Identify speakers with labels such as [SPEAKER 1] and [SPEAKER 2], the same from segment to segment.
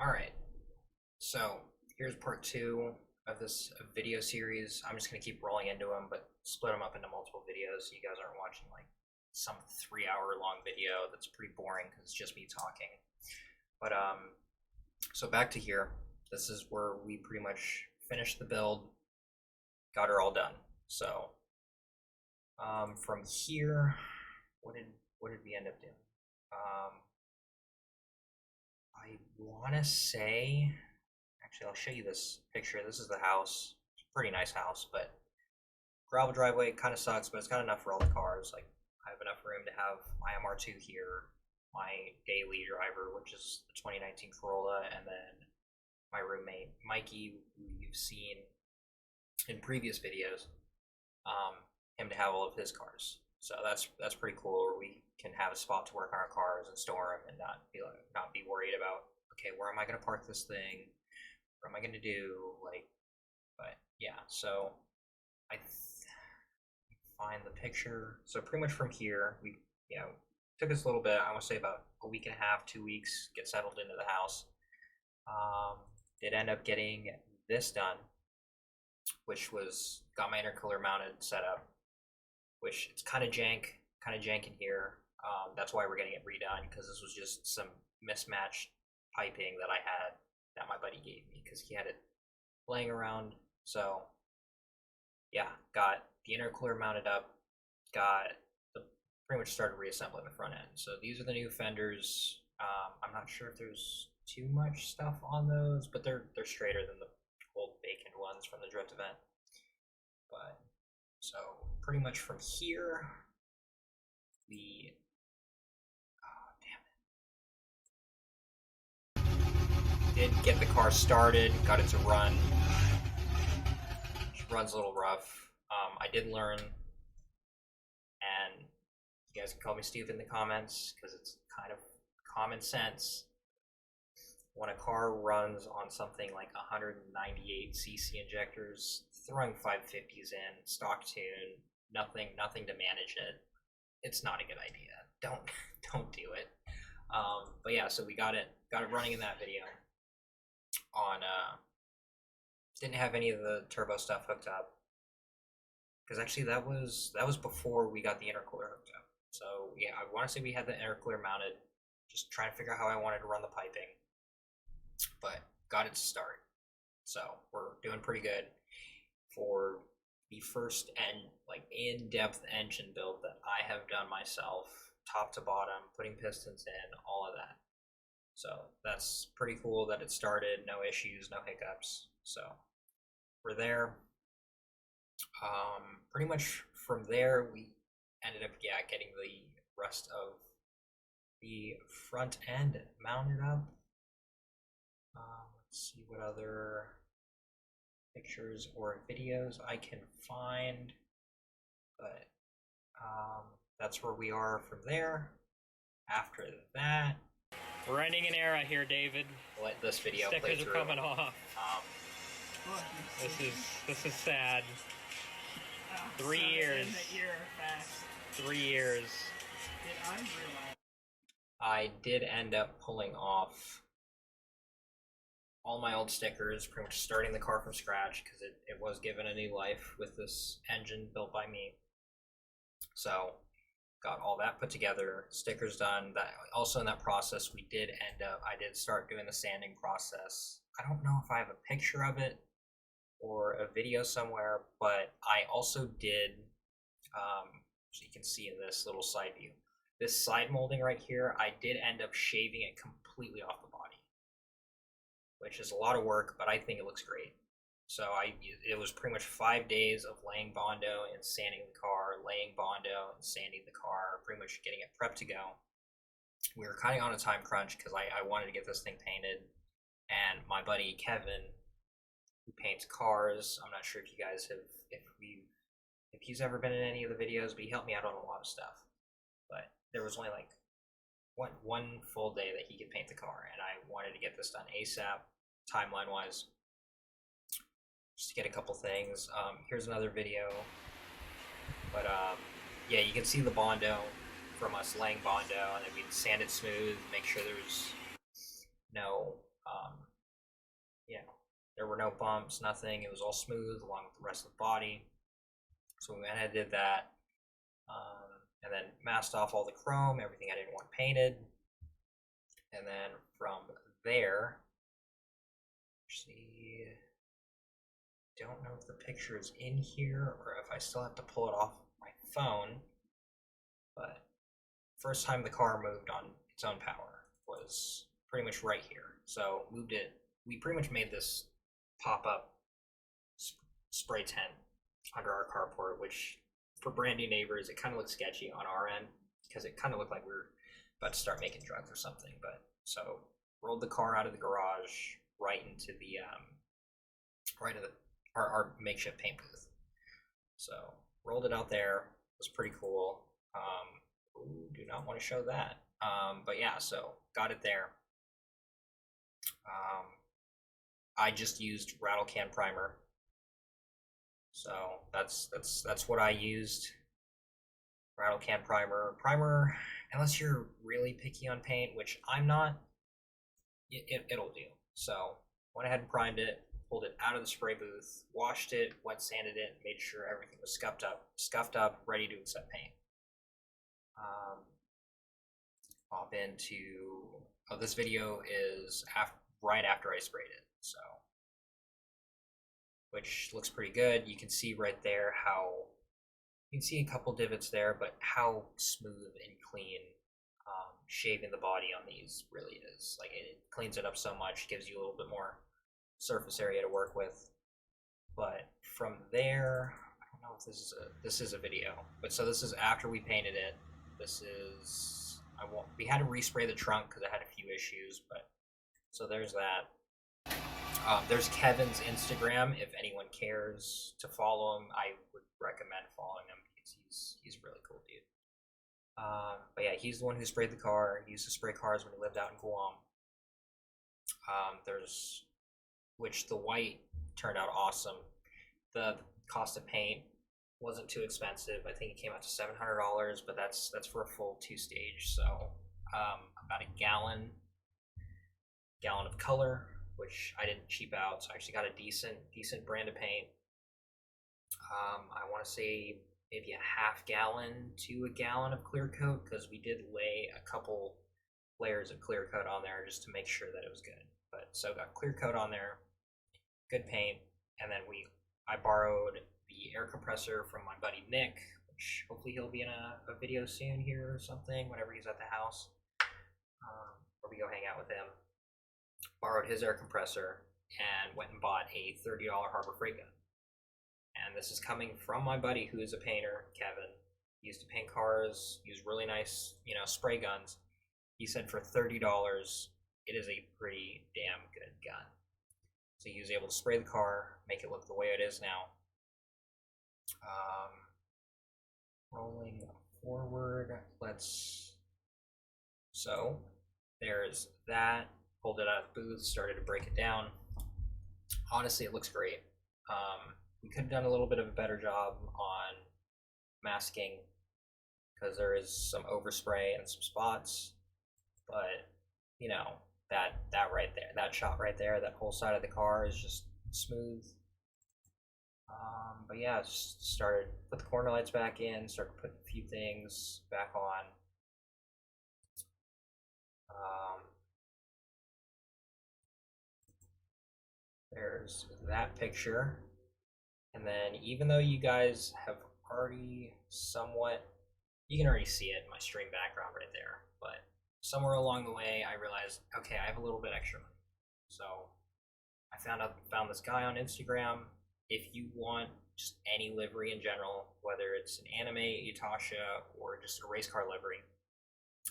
[SPEAKER 1] Alright, so here's part two of this video series. I'm just going to keep rolling into them, but split them up into multiple videos so you guys aren't watching like some 3-hour long video that's pretty boring because it's just me talking. But so back to here. This is where we pretty much finished the build, got her all done. So from here, what did we end up doing? I want to say, actually, I'll show you this picture. This is the house. It's a pretty nice house, but gravel driveway kind of sucks, but it's got enough for all the cars. Like, I have enough room to have my MR2 here, my daily driver, which is the 2019 Corolla, and then my roommate, Mikey, who you've seen in previous videos, him to have all of his cars. So that's pretty cool, where we can have a spot to work on our cars and store them and not be worried about, okay, where am I going to park this thing? What am I going to do? Like, but yeah, so I find the picture. So pretty much from here, we, took us a little bit. I want to say about a week and a half, 2 weeks, get settled into the house. Did end up getting this done, which was got my intercooler mounted set up, which it's kind of jank in here. That's why we're getting it redone, because this was just some mismatched piping that I had that my buddy gave me because he had it laying around. So yeah, got the intercooler mounted up, pretty much started reassembling the front end. So these are the new fenders. I'm not sure if there's too much stuff on those, but they're straighter than the old bacon ones from the drift event. But so pretty much from here, we did get the car started, got it to run. It runs a little rough. I did learn, and you guys can call me stupid in the comments because it's kind of common sense. When a car runs on something like 198cc injectors, throwing 550s in, stock tune, nothing to manage it, it's not a good idea. Don't do it. But yeah, so we got it running in that video. On didn't have any of the turbo stuff hooked up, because actually that was before we got the intercooler hooked up. So yeah, I want to say we had the intercooler mounted, just trying to figure out how I wanted to run the piping, but got it to start. So we're doing pretty good for the first in-depth engine build that I have done myself, top to bottom, putting pistons in, all of that. So that's pretty cool that it started, no issues, no hiccups. So we're there. Pretty much from there, we ended up getting the rest of the front end mounted up. Let's see what other pictures or videos I can find, but that's where we are from there. After that,
[SPEAKER 2] we're ending an era here, David.
[SPEAKER 1] Let this video play
[SPEAKER 2] Stickers
[SPEAKER 1] through.
[SPEAKER 2] are coming off. This is sad. 3 years. 3 years.
[SPEAKER 1] I did end up pulling off all my old stickers, pretty much starting the car from scratch, because it was given a new life with this engine built by me. So got all that put together, stickers done. That also, in that process, I did start doing the sanding process. I don't know if I have a picture of it or a video somewhere, but I also did, so you can see in this little side view, this side molding right here, I did end up shaving it completely off the body, which is a lot of work, but I think it looks great. So it was pretty much 5 days of laying Bondo and sanding the car, laying Bondo and sanding the car, pretty much getting it prepped to go. We were kind of on a time crunch because I wanted to get this thing painted, and my buddy Kevin, who paints cars, I'm not sure if you guys have, if he's ever been in any of the videos, but he helped me out on a lot of stuff. But there was only like one full day that he could paint the car, and I wanted to get this done ASAP, timeline-wise, just to get a couple things. Here's another video, but yeah, you can see the Bondo from us laying Bondo, and then we'd sand it smooth, make sure there's no Yeah, there were no bumps, nothing. It was all smooth along with the rest of the body. So we went ahead and did that, and then masked off all the chrome, everything I didn't want painted, and then from there, actually, don't know if the picture is in here or if I still have to pull it off my phone, but first time the car moved on its own power was pretty much right here. So moved it. We pretty much made this pop-up spray tent under our carport, which for brand new neighbors, it kind of looked sketchy on our end because it kind of looked like we were about to start making drugs or something. But so rolled the car out of the garage right into the right of our makeshift paint booth. So rolled it out there. It was pretty cool. Ooh, do not want to show that. But yeah, so got it there. I just used rattle can primer. So that's what I used. Rattle can primer. Unless you're really picky on paint, which I'm not, it'll do. So went ahead and primed it, pulled it out of the spray booth, washed it, wet sanded it, made sure everything was scuffed up, ready to accept paint. Hop into, this video is right after I sprayed it, so, which looks pretty good. You can see right there how, you can see a couple divots there, but how smooth and clean shaving the body on these really is. Like, it cleans it up so much, gives you a little bit more surface area to work with. But from there, I don't know if this is a video, but so this is after we painted it. This is, we had to respray the trunk because it had a few issues, but so there's that. There's Kevin's Instagram. If anyone cares to follow him, I would recommend following him because he's a really cool dude. But yeah, he's the one who sprayed the car. He used to spray cars when he lived out in Guam. Which the white turned out awesome. The cost of paint wasn't too expensive. I think it came out to $700, but that's for a full 2-stage. So about a gallon of color, which I didn't cheap out. So I actually got a decent brand of paint. I want to say maybe a half gallon to a gallon of clear coat because we did lay a couple layers of clear coat on there just to make sure that it was good. But so got clear coat on there, good paint, and then I borrowed the air compressor from my buddy Nick, which hopefully he'll be in a video soon here or something whenever he's at the house, or we go hang out with him. Borrowed his air compressor and went and bought a $30 Harbor Freight gun. And this is coming from my buddy who is a painter, Kevin. He used to paint cars, use really nice, spray guns. He said for $30, it is a pretty damn good gun. So he was able to spray the car, make it look the way it is now. Rolling forward, so there's that. Pulled it out of the booth, started to break it down. Honestly, it looks great. We could have done a little bit of a better job on masking because there is some overspray and some spots, but that right there, that shot right there, that whole side of the car is just smooth. But yeah, just put the corner lights back in, started putting a few things back on. There's that picture. And then even though you guys have already you can already see it in my stream background right there, but somewhere along the way I realized, okay, I have a little bit extra money. So I found this guy on Instagram. If you want just any livery in general, whether it's an anime Utasha or just a race car livery,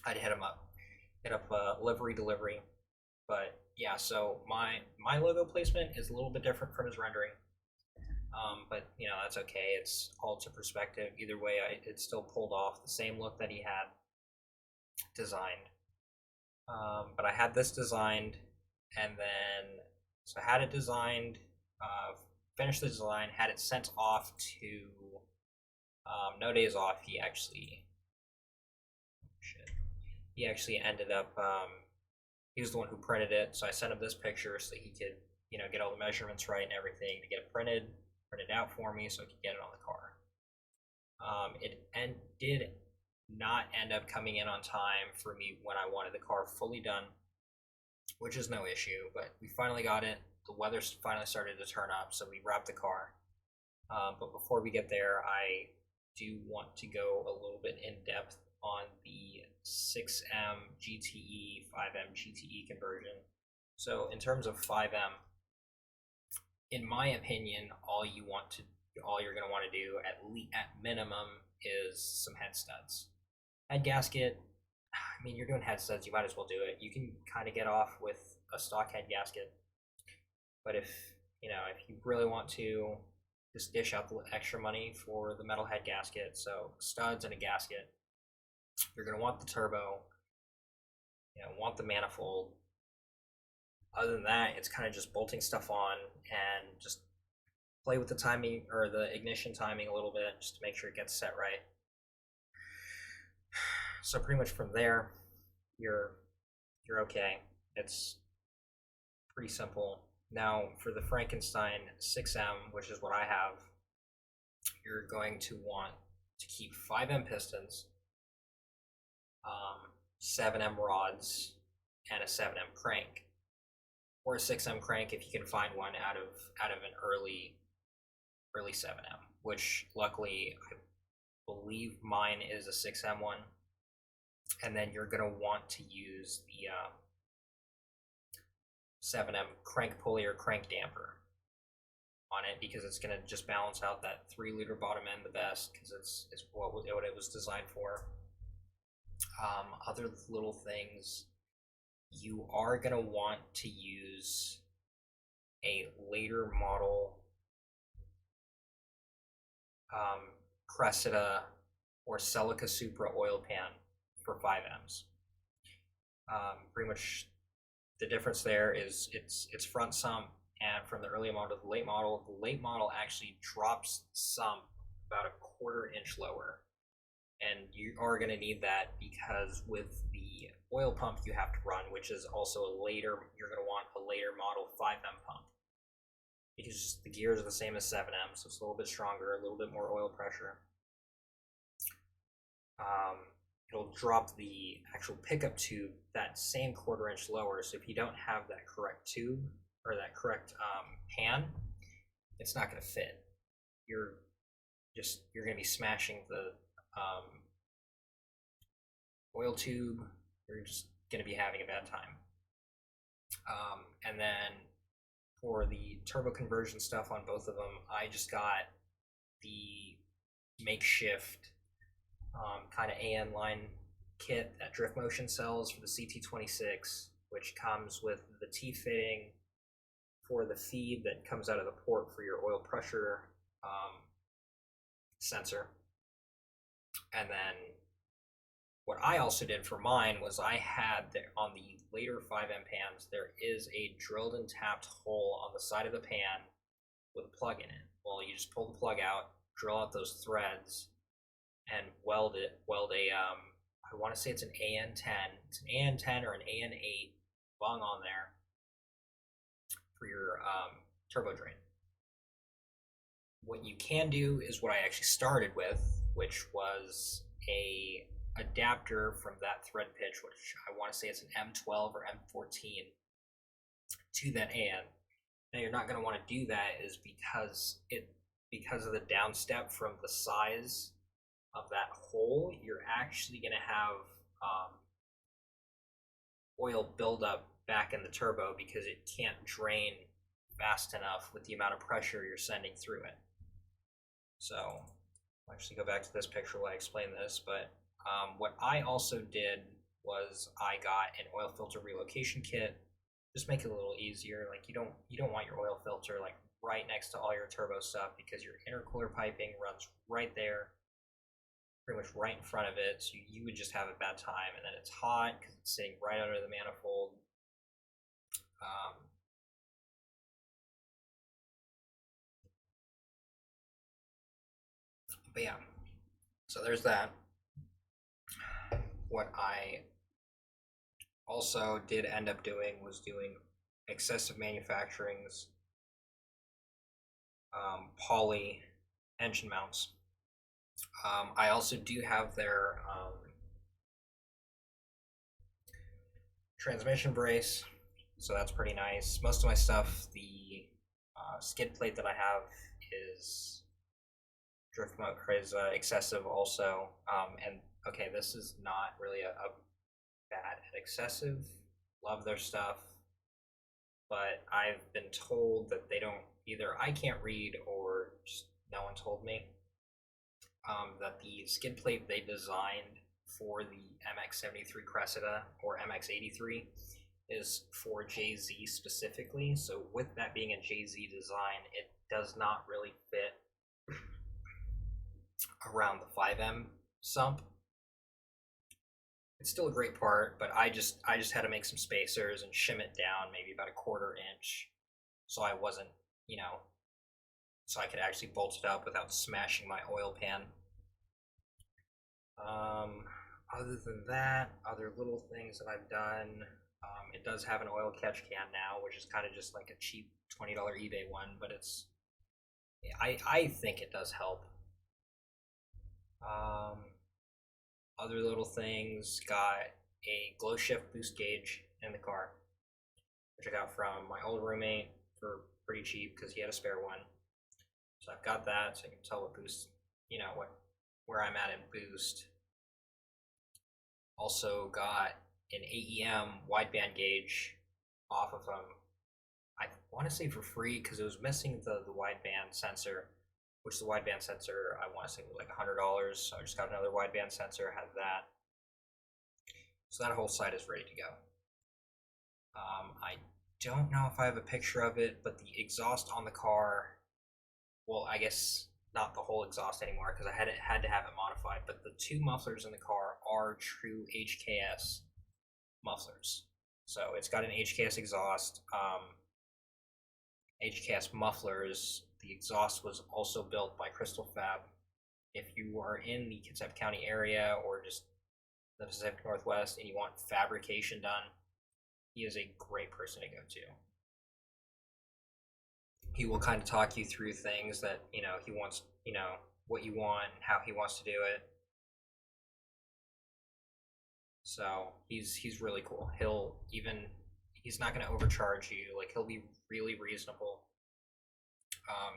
[SPEAKER 1] I'd hit him up. Hit up livery delivery. But yeah, so my logo placement is a little bit different from his rendering. But that's okay. It's all to perspective. Either way, it still pulled off the same look that he had designed. But I had this designed, and then so I had it designed, finished the design, had it sent off to No Days Off. He actually ended up He was the one who printed it, so I sent him this picture so he could, get all the measurements right and everything to get it printed out for me so I could get it on the car. It did not end up coming in on time for me when I wanted the car fully done, which is no issue, but we finally got it. The weather finally started to turn up, so we wrapped the car. But before we get there, I do want to go a little bit in depth on the 6M GTE, 5M GTE conversion. So in terms of 5M, in my opinion, all you're going to want to do at minimum is some head studs. Head gasket, I mean, you're doing head studs, you might as well do it. You can kind of get off with a stock head gasket, but if you really want to, just dish out the extra money for the metal head gasket. So studs and a gasket. You're going to want the turbo, want the manifold. Other than that, it's kind of just bolting stuff on and just play with the timing or the ignition timing a little bit just to make sure it gets set right. So pretty much from there, you're okay. It's pretty simple. Now for the Frankenstein 6M, which is what I have, you're going to want to keep 5M pistons, 7M rods, and a 7M crank, or a 6M crank if you can find one out of an early 7M, which luckily I believe mine is a 6M one. And then you're going to want to use the 7M crank pulley or crank damper on it, because it's going to just balance out that 3-liter bottom end the best, because it's what it was designed for. Other little things, you are going to want to use a later model Cressida or Celica Supra oil pan for 5Ms. Pretty much the difference there is it's front sump, and from the early model to the late model actually drops the sump about a 1/4 inch lower. And you are going to need that because with the oil pump you have to run, which is also you're going to want a later model 5M pump, because the gears are the same as 7M, so it's a little bit stronger, a little bit more oil pressure. It'll drop the actual pickup tube that same 1/4 inch lower, so if you don't have that correct tube or that correct pan, it's not going to fit. You're going to be smashing the oil tube. You're just going to be having a bad time. And then for the turbo conversion stuff on both of them, I just got the makeshift kind of AN line kit that Drift Motion sells for the CT26, which comes with the T-fitting for the feed that comes out of the port for your oil pressure sensor. And then what I also did for mine was I had on the later 5M pans, there is a drilled and tapped hole on the side of the pan with a plug in it. Well, you just pull the plug out, drill out those threads, and weld a I want to say it's an AN10. It's an AN10 or an AN8 bung on there for your turbo drain. What you can do is what I actually started with, which was a adapter from that thread pitch, which I want to say it's an M12 or M14, to that AN. Now you're not going to want to do that is because of the downstep from the size of that hole, you're actually going to have oil buildup back in the turbo because it can't drain fast enough with the amount of pressure you're sending through it. So I'll actually go back to this picture while I explain this, but what I also did was I got an oil filter relocation kit. Just make it a little easier. Like you don't want your oil filter like right next to all your turbo stuff, because your intercooler piping runs right there, pretty much right in front of it, so you would just have a bad time. And then it's hot because it's sitting right under the manifold. But yeah, so there's that. What I also did end up doing was doing excessive manufacturing's poly engine mounts. I also do have their transmission brace, so that's pretty nice. Most of my stuff, the skid plate that I have is drift mode is excessive also. And okay, this is not really a bad at excessive. Love their stuff, but I've been told that they don't, either I can't read or just no one told me that the skid plate they designed for the MX-73 Cressida or MX-83 is for JZ specifically. So with that being a JZ design, it does not really fit around the 5M sump. It's still a great part, but I just had to make some spacers and shim it down maybe about a 1/4 inch, so I wasn't, so I could actually bolt it up without smashing my oil pan. Other than that, other little things that I've done, it does have an oil catch can now, which is kind of just like a cheap $20 eBay one, but it's, I think it does help. Other little things, got a glow shift boost gauge in the car, which I got from my old roommate for pretty cheap because he had a spare one. So I've got that, so I can tell what boost, where I'm at in boost. Also got an AEM wideband gauge off of them. I want to say for free because it was missing the wideband sensor, which the wideband sensor I want to say was like $100. So I just got another wideband sensor, had that. So that whole side is ready to go. I don't know if I have a picture of it, but the exhaust on the car, well, I guess not the whole exhaust anymore because I had to have it modified, but the 2 mufflers in the car are true HKS mufflers. So it's got an HKS exhaust, HKS mufflers. The exhaust was also built by Crystal Fab. If you are in the Kitsap County area or just the Pacific Northwest and you want fabrication done, he is a great person to go to. He will kind of talk you through things that, he wants, what you want and how he wants to do it. So he's really cool. He's not going to overcharge you. Like, he'll be really reasonable.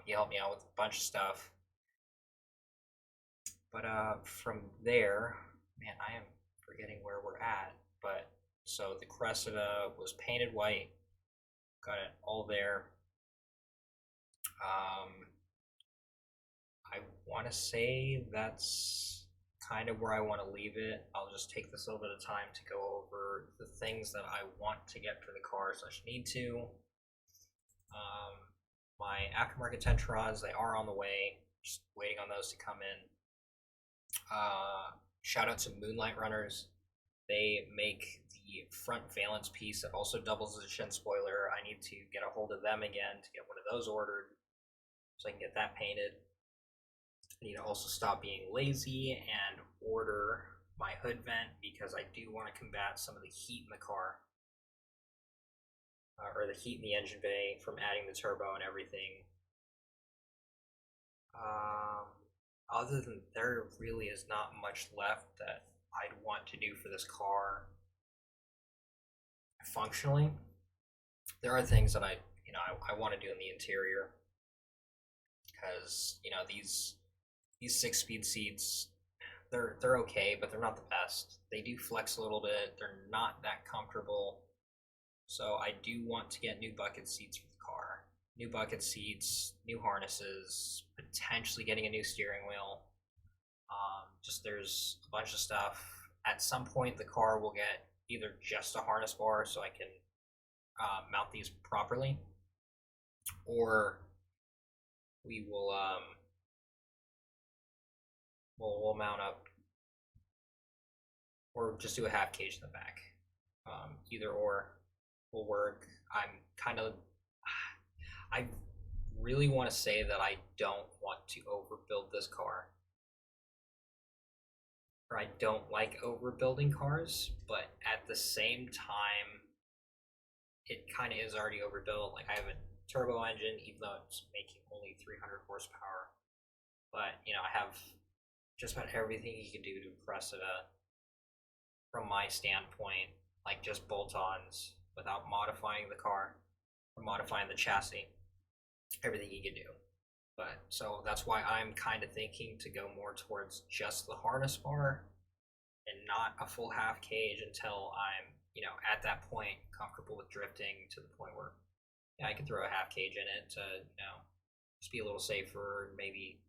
[SPEAKER 1] He helped me out with a bunch of stuff. But from there, man, I am forgetting where we're at. But so the Cressida was painted white. Got it all there. I want to say that's kind of where I want to leave it. I'll just take this little bit of time to go over the things that I want to get for the car / need to. My aftermarket Tentrons, they are on the way. Just waiting on those to come in. Shout out to Moonlight Runners. They make the front valence piece that also doubles as a shin spoiler. I need to get a hold of them again to get one of those ordered so I can get that painted. I need to also stop being lazy and order my hood vent because I do want to combat some of the heat in the car. Or the heat in the engine bay from adding the turbo and everything. Other than there really is not much left that I'd want to do for this car functionally. There are things that I want to do in the interior because these 6-speed seats, they're okay, but they're not the best. They do flex a little bit. They're not that comfortable. So I do want to get new bucket seats for the car. New bucket seats, new harnesses, potentially getting a new steering wheel. Just there's a bunch of stuff. At some point, the car will get either just a harness bar so I can mount these properly, or we will we'll mount up, or just do a half cage in the back. Either or will work. I really want to say that I don't want to overbuild this car. or I don't like overbuilding cars, but at the same time, it kind of is already overbuilt. Like, I have a turbo engine, even though it's making only 300 horsepower. But, you know, I have just about everything you can do to Cressida from my standpoint, like just bolt-ons without modifying the car or modifying the chassis. Everything you can do. But so that's why I'm kind of thinking to go more towards just the harness bar and not a full half cage until I'm, you know, at that point comfortable with drifting to the point where, yeah, I can throw a half cage in it to, you know, just be a little safer and maybe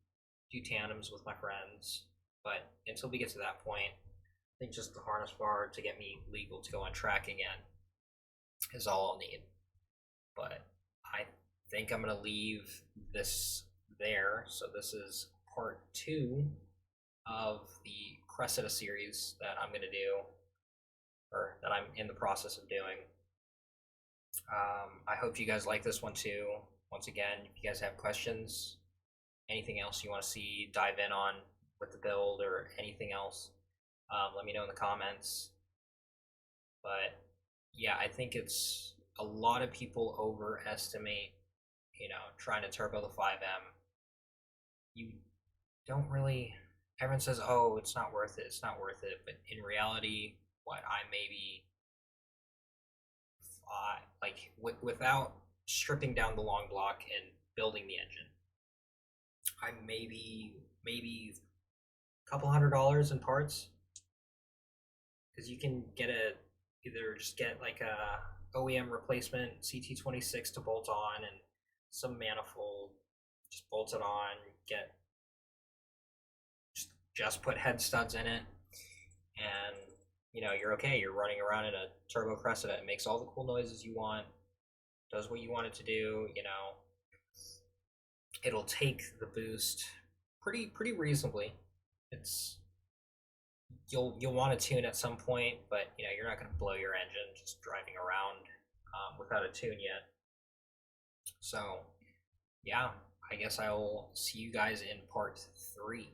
[SPEAKER 1] do tandems with my friends. But until we get to that point, I think just the harness bar to get me legal to go on track again is all I'll need. But I think I'm gonna leave this there. So this is part 2 of the Cressida series that I'm gonna do, or that I'm in the process of doing. I hope you guys like this one too. Once again, if you guys have questions, anything else you want to see dive in on with the build or anything else, let me know in the comments. But yeah, I think it's a lot of people overestimate, you know, trying to turbo the 5M. You don't really, everyone says, oh, it's not worth it, it's not worth it. But in reality, what, I maybe, like, without stripping down the long block and building the engine, I maybe a couple $100 in parts, because you can get either just get like a OEM replacement CT26 to bolt on and some manifold, just bolt it on, get just put head studs in it, and you know, you're okay. You're running around in a turbo Cressida. It makes all the cool noises you want, does what you want it to do. You know, it'll take the boost pretty reasonably. It's, you'll want to tune at some point, but you know, you're not going to blow your engine just driving around without a tune yet. So yeah, I guess I will see you guys in part 3.